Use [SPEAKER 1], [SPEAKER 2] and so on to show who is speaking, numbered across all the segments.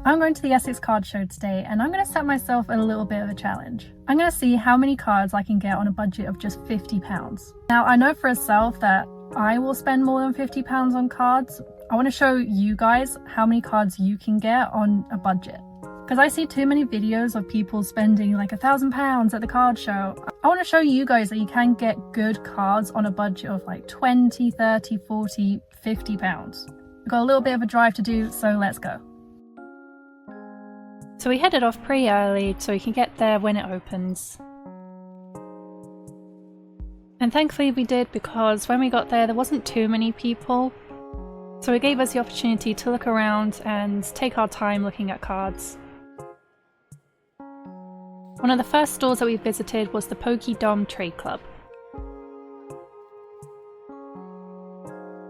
[SPEAKER 1] I'm going to the Essex Card Show today and I'm going to set myself a little bit of a challenge. I'm going to see how many cards I can get on a budget of just £50. Now, I know for a self that I will spend more than £50 on cards. I want to show you guys how many cards you can get on a budget. Because I see too many videos of people spending like £1,000 at the card show. I want to show you guys that you can get good cards on a budget of like 20, 30, 40, £50. We've got a little bit of a drive to do, so let's go. So we headed off pretty early so we can get there when it opens. And thankfully we did, because when we got there wasn't too many people. So it gave us the opportunity to look around and take our time looking at cards. One of the first stores that we visited was the Pokey-Dom Trade Club.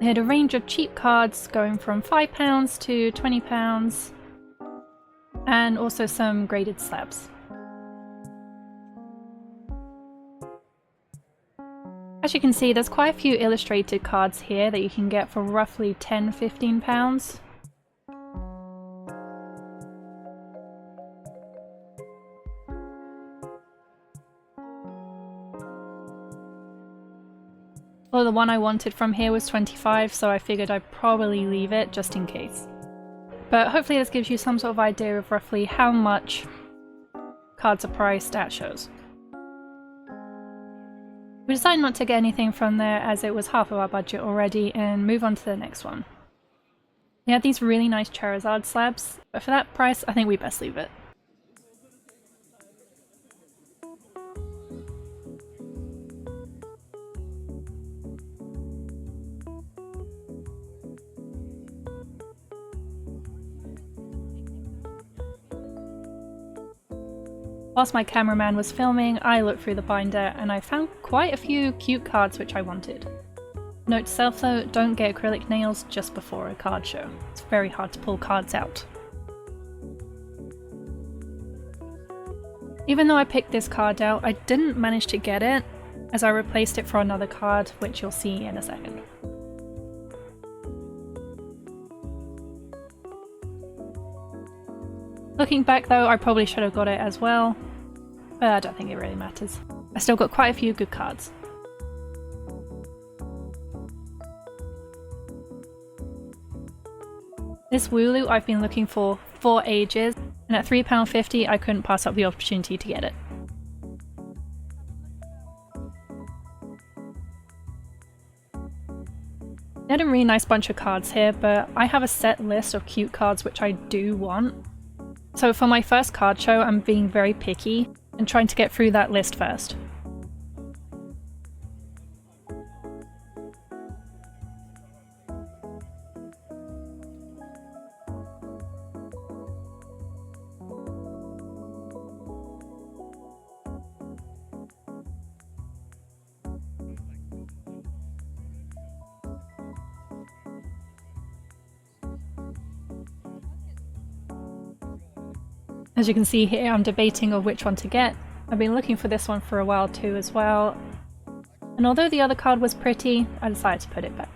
[SPEAKER 1] They had a range of cheap cards going from £5 to £20, and also some graded slabs. As you can see, there's quite a few illustrated cards here that you can get for roughly £10–15. Well, the one I wanted from here was £25, so I figured I'd probably leave it just in case. But hopefully this gives you some sort of idea of roughly how much cards are priced at shows. We decided not to get anything from there as it was half of our budget already, and move on to the next one. They had these really nice Charizard slabs, but for that price I think we best leave it. Whilst my cameraman was filming, I looked through the binder and I found quite a few cute cards which I wanted. Note to self though, don't get acrylic nails just before a card show. It's very hard to pull cards out. Even though I picked this card out, I didn't manage to get it, as I replaced it for another card, which you'll see in a second. Looking back though, I probably should have got it as well, but I don't think it really matters. I still got quite a few good cards. This Wooloo I've been looking for ages, and at £3.50 I couldn't pass up the opportunity to get it. They had a really nice bunch of cards here, but I have a set list of cute cards which I do want. So for my first card show, I'm being very picky and trying to get through that list first. As you can see here, I'm debating on which one to get. I've been looking for this one for a while too as well, and although the other card was pretty, I decided to put it back.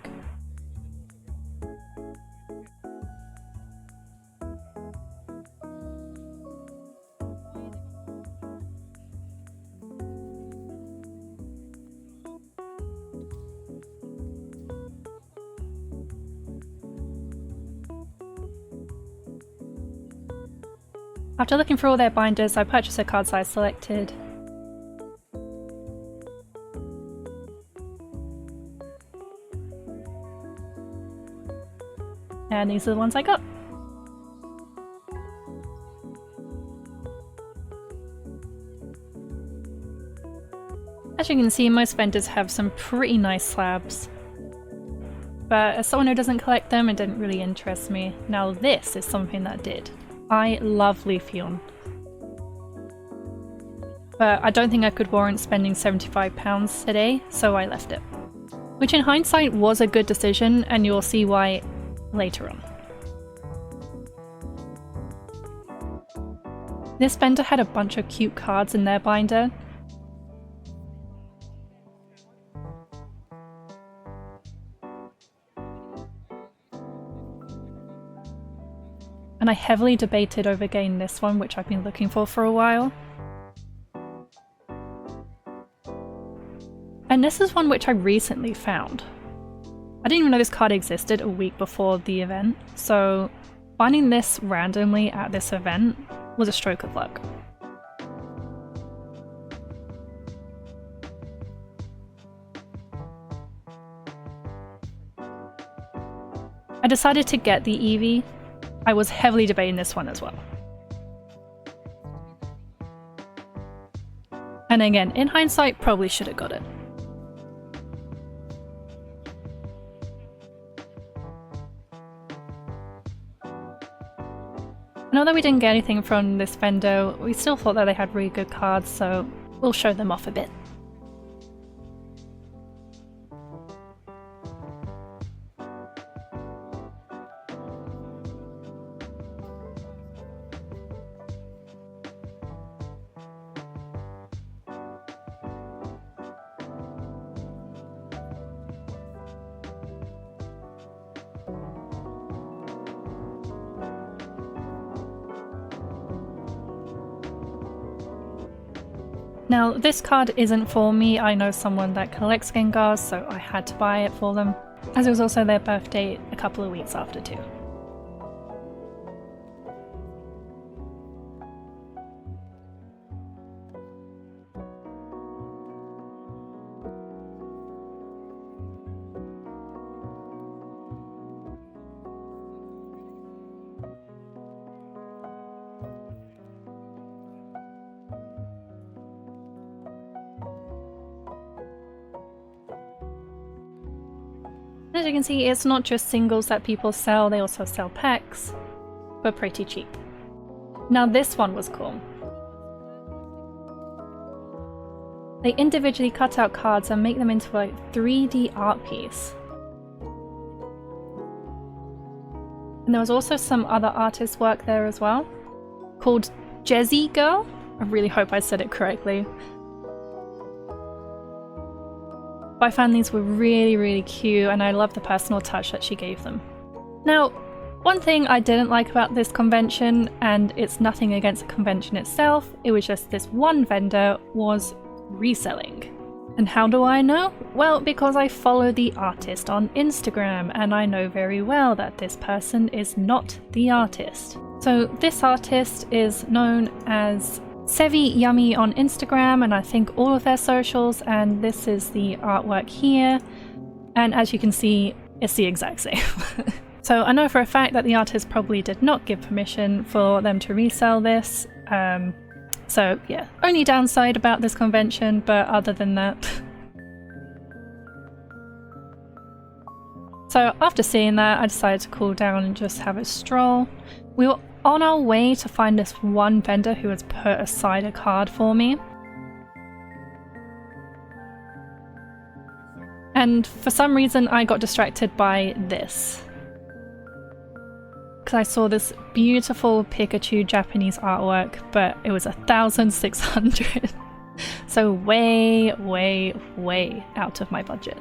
[SPEAKER 1] After looking through all their binders, I purchased a card size selected. And these are the ones I got. As you can see, most vendors have some pretty nice slabs. But as someone who doesn't collect them, it didn't really interest me. Now this is something that did. I love Leafeon, but I don't think I could warrant spending £75 today, so I left it. Which in hindsight was a good decision, and you'll see why later on. This vendor had a bunch of cute cards in their binder. and I heavily debated over getting this one, which I've been looking for a while. And this is one which I recently found. I didn't even know this card existed a week before the event, so finding this randomly at this event was a stroke of luck. I decided to get the Eevee. I was heavily debating this one as well. And again, in hindsight, probably should have got it. And although we didn't get anything from this vendor, we still thought that they had really good cards, so we'll show them off a bit. Now, this card isn't for me. I know someone that collects Gengars, so I had to buy it for them, as it was also their birthday a couple of weeks after too. As you can see, it's not just singles that people sell, they also sell packs, but pretty cheap. Now this one was cool. They individually cut out cards and make them into a 3D art piece. And there was also some other artist work there as well, called Jezzy Girl. I really hope I said it correctly. But I found these were really cute, and I love the personal touch that she gave them. Now, one thing I didn't like about this convention, and it's nothing against the convention itself, it was just this one vendor was reselling. And how do I know? Well, because I follow the artist on Instagram, and I know very well that this person is not the artist. So this artist is known as Sevi Yummy on Instagram, and I think all of their socials, and this is the artwork here, and as you can see, it's the exact same. So I know for a fact that the artist probably did not give permission for them to resell this, so yeah, only downside about this convention, but other than that. So after seeing that, I decided to cool down and just have a stroll. We were on our way to find this one vendor who has put aside a card for me. And for some reason I got distracted by this. Because I saw this beautiful Pikachu Japanese artwork, but it was 1,600. So way out of my budget.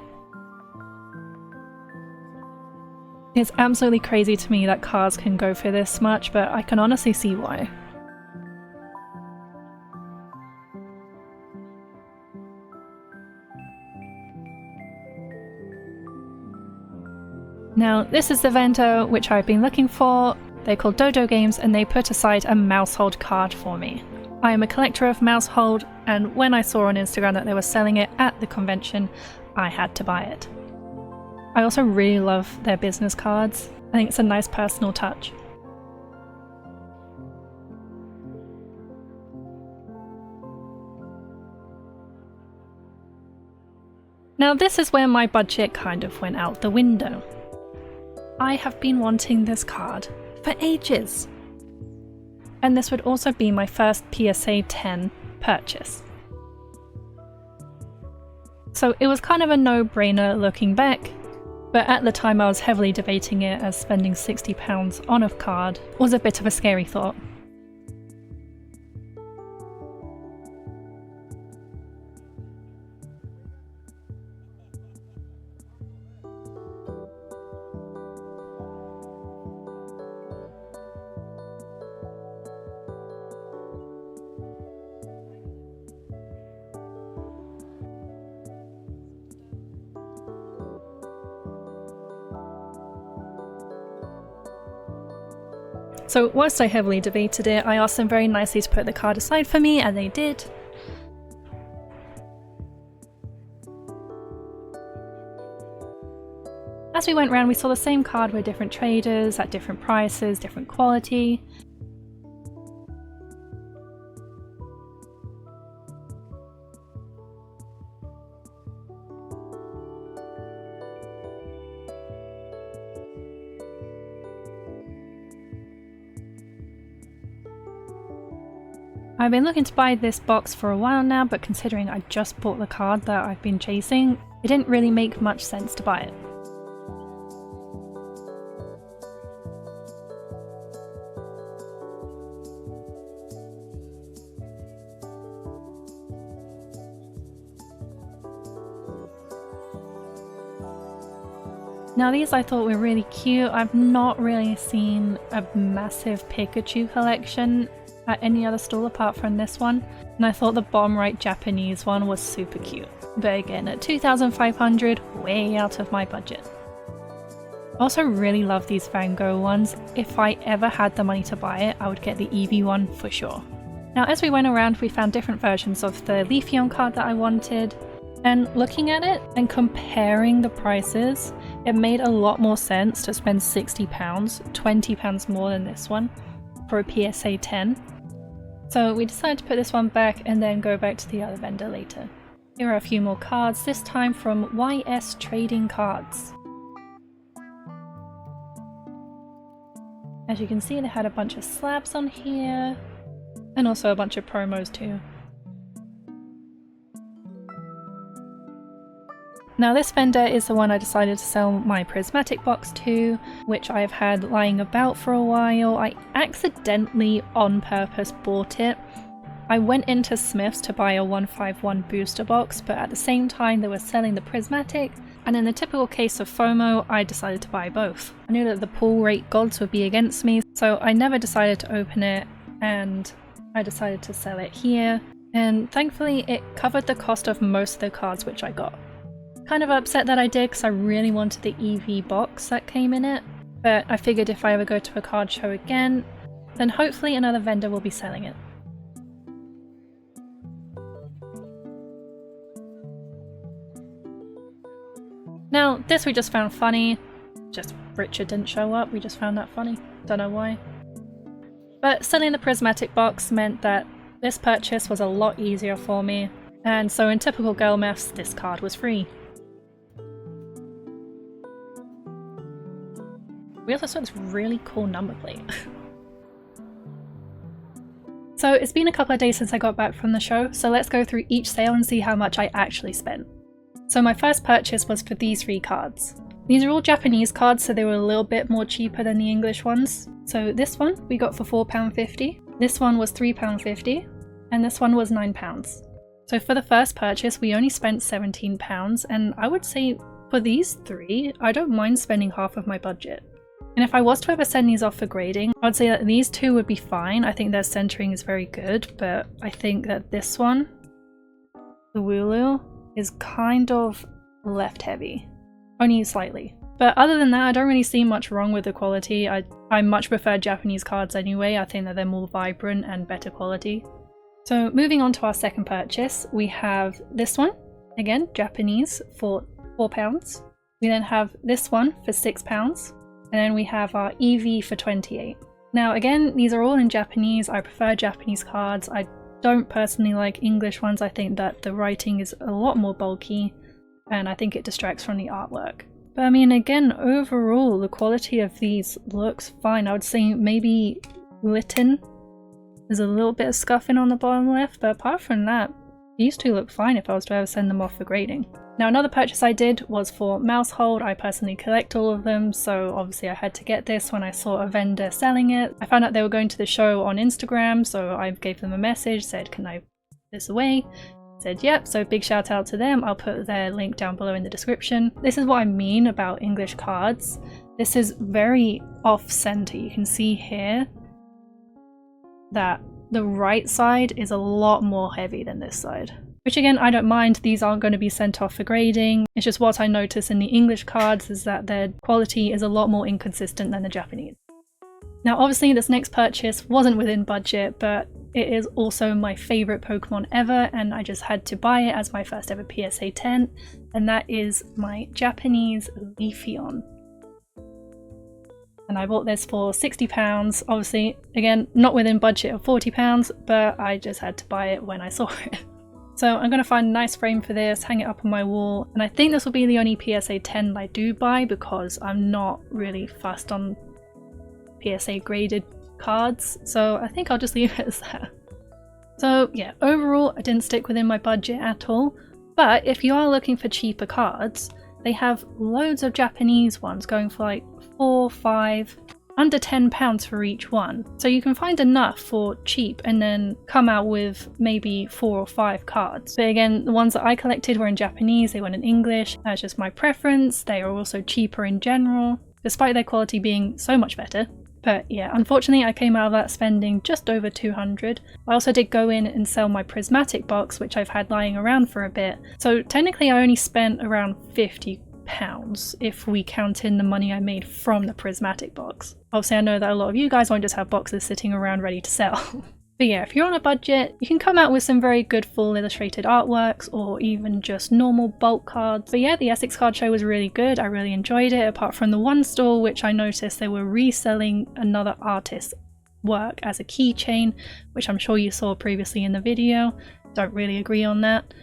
[SPEAKER 1] It's absolutely crazy to me that cards can go for this much, but I can honestly see why. Now, this is the vendor which I've been looking for. They're called Dodo Games, and they put aside a Mousehold card for me. I am a collector of Mousehold, and when I saw on Instagram that they were selling it at the convention, I had to buy it. I also really love their business cards. I think it's a nice personal touch. Now this is where my budget kind of went out the window. I have been wanting this card for ages. And this would also be my first PSA 10 purchase. So it was kind of a no-brainer looking back. But at the time I was heavily debating it, as spending £60 on a card was a bit of a scary thought. So whilst I heavily debated it, I asked them very nicely to put the card aside for me, and they did. As we went around, we saw the same card with different traders at different prices, different quality. I've been looking to buy this box for a while now, but considering I just bought the card that I've been chasing, it didn't really make much sense to buy it. Now these I thought were really cute. I've not really seen a massive Pikachu collection at any other stall apart from this one, and I thought the bottom right Japanese one was super cute. But again, at 2,500, way out of my budget. I also really love these Van Gogh ones. If I ever had the money to buy it, I would get the Eevee one for sure. Now as we went around, we found different versions of the Leafeon card that I wanted, and looking at it and comparing the prices, it made a lot more sense to spend £60, £20 more than this one, for a PSA 10. So we decided to put this one back and then go back to the other vendor later. Here are a few more cards, this time from YS Trading Cards. As you can see, they had a bunch of slabs on here, and also a bunch of promos too. Now this vendor is the one I decided to sell my prismatic box to, which I've had lying about for a while. I accidentally, on purpose, bought it. I went into Smith's to buy a 151 booster box, but at the same time they were selling the prismatic, and in the typical case of FOMO, I decided to buy both. I knew that the pull rate gods would be against me, so I never decided to open it, and I decided to sell it here. And thankfully it covered the cost of most of the cards which I got. Kind of upset that I did because I really wanted the EV box that came in it, but I figured if I ever go to a card show again, then hopefully another vendor will be selling it. Now this we just found funny, just Richard didn't show up, we just found that funny, don't know why. But selling the prismatic box meant that this purchase was a lot easier for me, and so in typical girl maths, this card was free. We also saw this really cool number plate. So it's been a couple of days since I got back from the show, so let's go through each sale and see how much I actually spent. So my first purchase was for these 3 cards. These are all Japanese cards, so they were a little bit more cheaper than the English ones. So this one we got for £4.50, this one was £3.50, and this one was £9. So for the first purchase we only spent £17, and I would say for these 3, I don't mind spending half of my budget. And if I was to ever send these off for grading, I'd say that these 2 would be fine. I think their centering is very good, but I think that this one, the Wooloo, is kind of left heavy. Only slightly. But other than that, I don't really see much wrong with the quality. I much prefer Japanese cards anyway. I think that they're more vibrant and better quality. So moving on to our second purchase, we have this one, again Japanese, for £4. We then have this one for £6. And then we have our EV for 28. Now again, these are all in Japanese. I prefer Japanese cards. I don't personally like English ones. I think that the writing is a lot more bulky and I think it distracts from the artwork. But I mean, again, overall, the quality of these looks fine. I would say maybe Litten. There's a little bit of scuffing on the bottom left, but apart from that, these 2 look fine if I was to ever send them off for grading. Now another purchase I did was for Mousehold. I personally collect all of them, so obviously I had to get this when I saw a vendor selling it. I found out they were going to the show on Instagram, so I gave them a message, said, can I put this away? Said yep, so big shout out to them. I'll put their link down below in the description. This is what I mean about English cards. This is very off-center. You can see here that the right side is a lot more heavy than this side. Which again, I don't mind. These aren't going to be sent off for grading. It's just what I notice in the English cards is that their quality is a lot more inconsistent than the Japanese. Now obviously this next purchase wasn't within budget, but it is also my favourite Pokemon ever, and I just had to buy it as my first ever PSA 10, and that is my Japanese Leafeon. And I bought this for £60, obviously, again, not within budget of £40, but I just had to buy it when I saw it. So I'm going to find a nice frame for this, hang it up on my wall, and I think this will be the only PSA 10 I do buy because I'm not really fussed on PSA graded cards, so I think I'll just leave it as that. So yeah, overall I didn't stick within my budget at all, but if you are looking for cheaper cards, they have loads of Japanese ones going for like 4, 5, under £10 for each one. So you can find enough for cheap and then come out with maybe 4 or 5 cards. But again, the ones that I collected were in Japanese, they weren't in English. That's just my preference. They are also cheaper in general, despite their quality being so much better. But yeah, unfortunately I came out of that spending just over 200. I also did go in and sell my prismatic box, which I've had lying around for a bit. So technically I only spent around £50 if we count in the money I made from the prismatic box. Obviously I know that a lot of you guys won't just have boxes sitting around ready to sell. But yeah, if you're on a budget, you can come out with some very good full illustrated artworks or even just normal bulk cards. But yeah, the Essex Card Show was really good. I really enjoyed it, apart from the one store which I noticed they were reselling another artist's work as a keychain, which I'm sure you saw previously in the video. Don't really agree on that.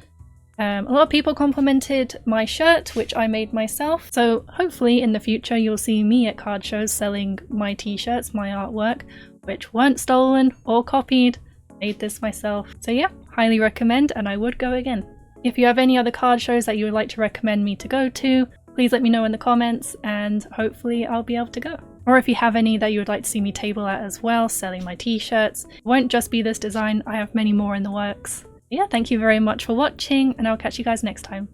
[SPEAKER 1] A lot of people complimented my shirt, which I made myself, so hopefully in the future you'll see me at card shows selling my t-shirts, my artwork, which weren't stolen or copied. Made this myself. So yeah, highly recommend, and I would go again. If you have any other card shows that you would like to recommend me to go to, please let me know in the comments and hopefully I'll be able to go. Or if you have any that you would like to see me table at as well, selling my t-shirts. It won't just be this design, I have many more in the works. Yeah, thank you very much for watching, and I'll catch you guys next time.